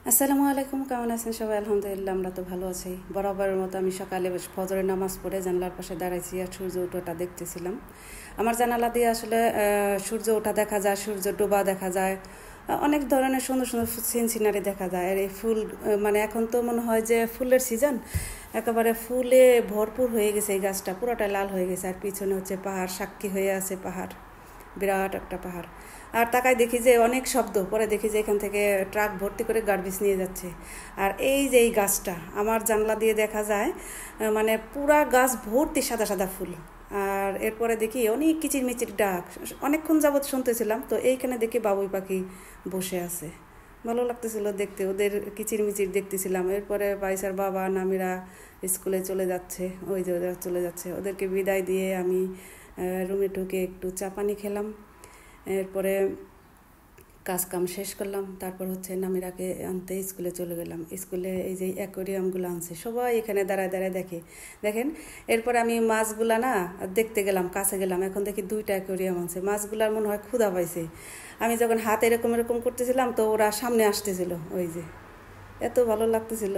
আসসালামু আলাইকুম, কেমন আছেন সবাই? আলহামদুলিল্লাহ, আমরা তো ভালো আছি। বরাবরের মতো আমি সকালে ফজরের নামাজ পড়ে জানালার পাশে দাঁড়াইছি আর সূর্য ওঠাটা দেখতেছিলাম। আমার জানালা দিয়ে আসলে সূর্য ওঠা দেখা যায়, সূর্য ডোবা দেখা যায়, অনেক ধরনের সুন্দর সুন্দর সিন সিনারি দেখা যায়। আর এই ফুল মানে এখন তো মনে হয় যে ফুলের সিজন, একেবারে ফুলে ভরপুর হয়ে গেছে। এই গাছটা পুরোটা লাল হয়ে গেছে, আর পিছনে হচ্ছে পাহাড়, সাক্ষী হয়ে আছে পাহাড়, বিরাট একটা পাহাড়। আর তাকায় দেখি যে অনেক শব্দ, পরে দেখি যে এখান থেকে ট্রাক ভর্তি করে গার্বেজ নিয়ে যাচ্ছে। আর এই যে এই গাছটা আমার জানলা দিয়ে দেখা যায়, মানে পুরা গাছ ভর্তি সাদা সাদা ফুল। আর এরপরে দেখি অনেক কিচিরমিচির ডাক, অনেকক্ষণ যাবৎ শুনতেছিলাম। তো এইখানে দেখি বাবুই পাখি বসে আছে, ভালো লাগতেছিল দেখতে, ওদের কিচিরমিচির দেখতেছিলাম। এরপরে বাইসার বাবা নামিরা স্কুলে চলে যাচ্ছে, ওই যে ওরা চলে যাচ্ছে, ওদেরকে বিদায় দিয়ে আমি রুমে ঢুকে একটু চা পানি খেলাম। এরপরে কাজ কাম শেষ করলাম, তারপর হচ্ছে নামিরাকে আনতে স্কুলে চলে গেলাম। স্কুলে এই যে অ্যাকোরিয়ামগুলো আনছে, সবাই এখানে দাঁড়ায় দাঁড়ায় দেখেন। এরপর আমি মাছগুলা না দেখতে গেলাম, কাছে গেলাম, এখন দেখি দুইটা অ্যাকোরিয়াম আনছে। মাছগুলার মনে হয় ক্ষুধা পাইছে। আমি যখন হাত এরকম এরকম করতেছিলাম তো ওরা সামনে আসতেছিল, ওই যে এত ভালো লাগতেছিল।